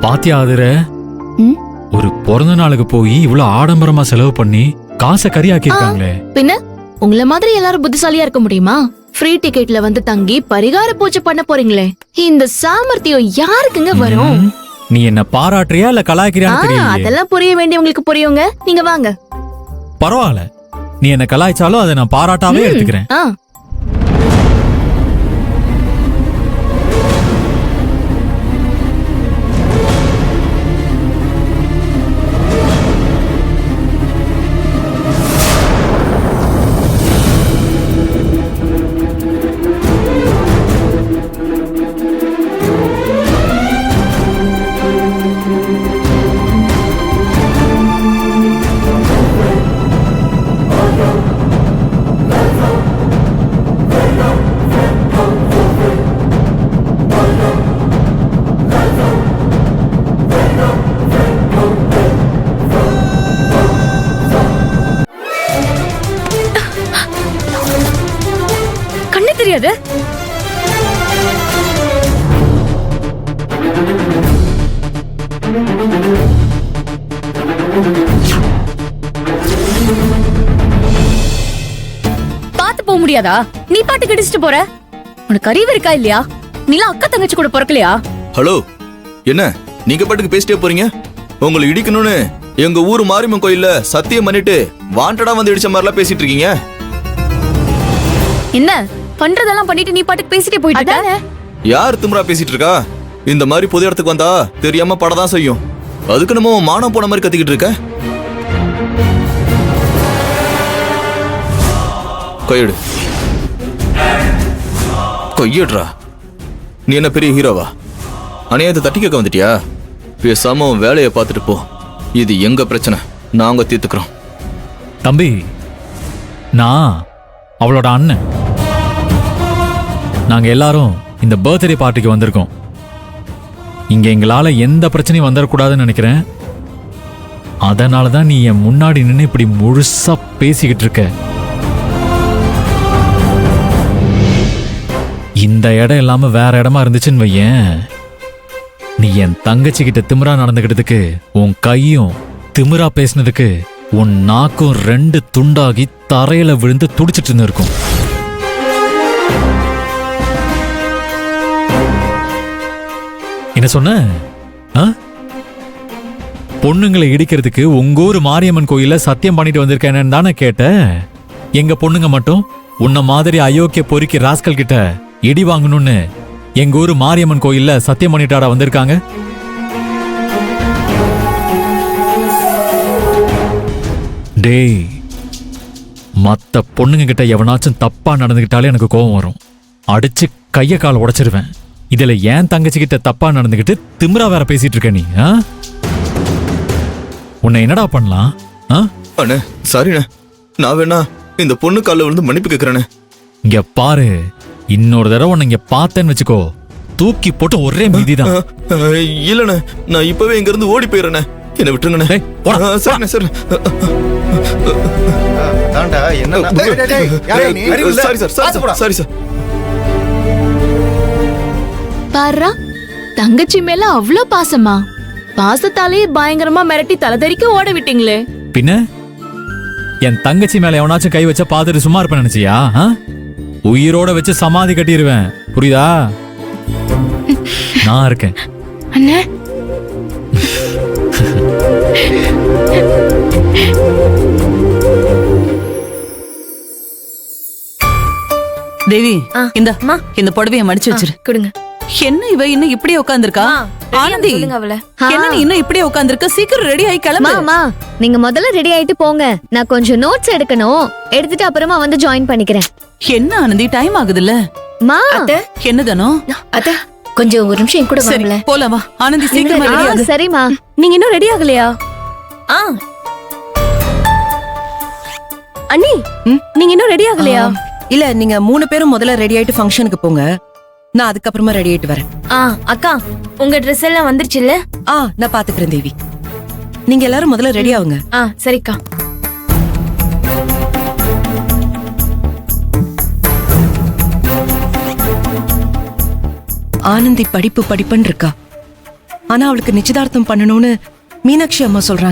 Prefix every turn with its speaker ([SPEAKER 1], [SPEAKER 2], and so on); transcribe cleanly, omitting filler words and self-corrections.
[SPEAKER 1] பாத்தியா ஆதிர,
[SPEAKER 2] ம்?
[SPEAKER 1] ஒரு பிறந்த நாளுக்கு போய் இவ்வளவு ஆடம்பரமா செலவு பண்ணி காசை கரியாக்கி இருக்காங்களே.
[SPEAKER 2] பின்ன உங்கள மாதிரி எல்லாரும் புத்திசாலியா இருக்க முடியுமா? ஃப்ரீ டிக்கெட்ல வந்து தங்கி பரிகார பூஜை பண்ண போறீங்களே, இந்த சாமர்த்தியம் யாருக்குங்க வரும்?
[SPEAKER 1] நீ என்ன பாராட்டுறியா இல்ல கலாய்க்கிறியான்னு தெரியல.
[SPEAKER 2] அதெல்லாம் புரிய வேண்டியவங்களுக்கு புரியுங்க. நீங்க வாங்க.
[SPEAKER 1] பரவாயில்ல, நீ என்ன கலாய்ச்சாலும் அதை நான் பாராட்டாவே எடுத்துக்கிறேன்.
[SPEAKER 2] கண்ணு தெரியாது. பாத்து போக முடியாதா? நீ பாட்டு கடிச்சிட்டு போற. உனக்கு அறிவு இருக்கா இல்லையா? நீலாம் அக்கா தங்கச்சி கூட பிறக்கலையா?
[SPEAKER 3] ஹலோ, என்ன நீங்க பாட்டுக்கு பேசிட்டே போறீங்க? உங்களை இடிக்கணும்னு எங்க ஊர் மாரியம்மன் கோயில்ல சத்தியம் பண்ணிட்டு வாண்டடா வந்து இடிச்ச மாதிரிலாம் பேசிட்டு இருக்கீங்க.
[SPEAKER 2] என்ன பண்றதெல்லாம் பண்ணிட்டு நீ பாட்டுக்கு பேசிட்டே போயிட்டு இருக்க?
[SPEAKER 3] யார் திமிரா பேசிட்டு இருக்கா? இந்த மாதிரி பொது இடத்துக்கு வந்தா தெரியாம படதான் செய்யும். அதுக்கு நம்ம மானம் போன மாதிரி கத்திக்கிட்டு இருக்க. கையெடு, கையெடுறா. நீ என்ன பெரிய ஹீரோவா? அநியாயத்தை தட்டி கேட்க வந்துட்டியா? பேசாம உன் வேலையை பார்த்துட்டு போ. இது எங்க பிரச்சனை, நாங்க தீர்த்துக்கிறோம்.
[SPEAKER 1] தம்பி, நான் அவளோட அண்ணன். நாங்க எல்லாரும் இந்த பர்த்டே பார்ட்டிக்கு வந்திருக்கோம். இங்க எங்களால எந்த பிரச்சனையும் வந்துடக்கூடாதுன்னு நினைக்கிறேன். அதனாலதான் நீ என் முன்னாடி நின்று இப்படி முழுசா பேசிக்கிட்டு இருக்க. இந்த இடம் இல்லாம வேற இடமா இருந்துச்சுன்னு வையேன், நீ என் தங்கச்சி கிட்ட திமிரா நடந்துகிட்டதுக்கு, உன் கையும் திமிரா பேசினதுக்கு உன் நாக்கும் 2 துண்டாகி தரையில விழுந்து துடிச்சிட்டு இருக்கும். என்ன சொன்ன? பொண்ணுங்களை இடிக்கிறதுக்கு உங்க ஊர் மாரியம்மன் கோயில சத்தியம் பண்ணிட்டு வந்திருக்கேன்னு தானே கேட்ட. எங்க பொண்ணுங்க மட்டும் உன்ன மாதிரி அயோக்கிய பொறுக்கி ராஸ்கல் கிட்ட இடி வாங்கணும்னு எங்க ஊர் மாரியம்மன் கோயில்ல சத்தியம் பண்ணிட்டாடா வந்திருக்காங்க. டேய், மத்த பொண்ணுங்க கிட்ட எவனாச்சும் தப்பா நடந்துகிட்டாலே எனக்கு கோபம் வரும். அடிச்சு கைய கால உடைச்சிருவேன். இதுல ஏன் தங்கச்சி கிட்ட தப்பா நடந்துகிட்டு திமிரா வேற பேசிட்டு இருக்க நீ? உன்னை என்னடா பண்ணலாம்?
[SPEAKER 3] அண்ணே சாரிண்ணே, நான் வேணா இந்த பொண்ணு காலில் விழுந்து மன்னிப்பு கேட்கிறேண்ணே.
[SPEAKER 1] இங்க பாரு, இன்னொரு தடவை உன்னை இங்க பார்த்தேன்னு வச்சுக்கோ, தூக்கி போட்டு ஒரே மீதிதான்.
[SPEAKER 3] இல்லண்ணே, நான் இப்பவே இங்க இருந்து ஓடி போயிடுறேண்ணே. என்ன விட்டுருங்கண்ணே. சரிண்ணே சரி. Sorry sir, sorry sir.
[SPEAKER 2] பாரா, தங்கச்சி மேல அவ்ளோ பாசமா? பாசத்தாலே பயங்கரமா மிரட்டி தலைதறிக்க ஓட விட்டீங்களே.
[SPEAKER 1] பின்ன என் தங்கச்சி மேல எவனாச்சும் கை வச்ச பாத்துட்டு சும்மா இருப்ப நினைச்சியா? உயிரோட வச்சு சமாதி கட்டிடுவேன், புரியுதா? நான் இருக்கேன்.
[SPEAKER 2] அண்ணே,
[SPEAKER 4] தேவி, இந்த புடவைய மடிச்சு வச்சிரு.
[SPEAKER 2] கொடுங்க.
[SPEAKER 4] என்ன இவ இன்னும் இப்படியே உட்கார்ந்திருக்கா? ஆனந்தி, என்ன நீ இன்னும் இப்படியே உட்கார்ந்திருக்க? சீக்கிரம் ரெடி ஆயி கிளம்பு.
[SPEAKER 5] மாமா, நீங்க முதல்ல ரெடி ஆயிட்டு போங்க. நான் கொஞ்சம் நோட்ஸ் எடுக்கணும். எடுத்துட்டு அப்புறமா வந்து ஜாயின் பண்ணிக்கிறேன்.
[SPEAKER 4] என்ன ஆனந்தி, டைம் ஆகுதுல்ல?
[SPEAKER 5] மா,
[SPEAKER 4] என்னதானோ?
[SPEAKER 2] அத்த கொஞ்சம் ஒரு நிமிஷம் கூட வாங்களே.
[SPEAKER 4] போலாம் வா. ஆனந்தி சீக்கிரமா ரெடி ஆகு.
[SPEAKER 5] சரிமா.
[SPEAKER 2] நீங்க இன்னும் ரெடி ஆகலையா? அண்ணி, நீங்க இன்னும் ரெடி ஆகலையா?
[SPEAKER 6] இல்ல, நீங்க 3 பேரும் முதல்ல ரெடி ஆயிட்டு ஃபங்க்ஷனுக்கு போங்க. நான் அதுக்கப்புறமா ரெடி ஆயிட்டு வரேன்.
[SPEAKER 2] அக்கா, உங்க ட்ரெஸ் எல்லாம் வந்துருச்சுல்ல?
[SPEAKER 6] நான் பாத்துக்கிறேன் தேவி. நீங்க எல்லாரும் முதல்ல ரெடி ஆகுங்க.
[SPEAKER 2] சரிக்கா.
[SPEAKER 6] ஆனந்தி படிப்பு படிப்புன்னு இருக்கா. ஆனா அவளுக்கு நிச்சயதார்த்தம் பண்ணணும்னு மீனாட்சி அம்மா சொல்றாங்க.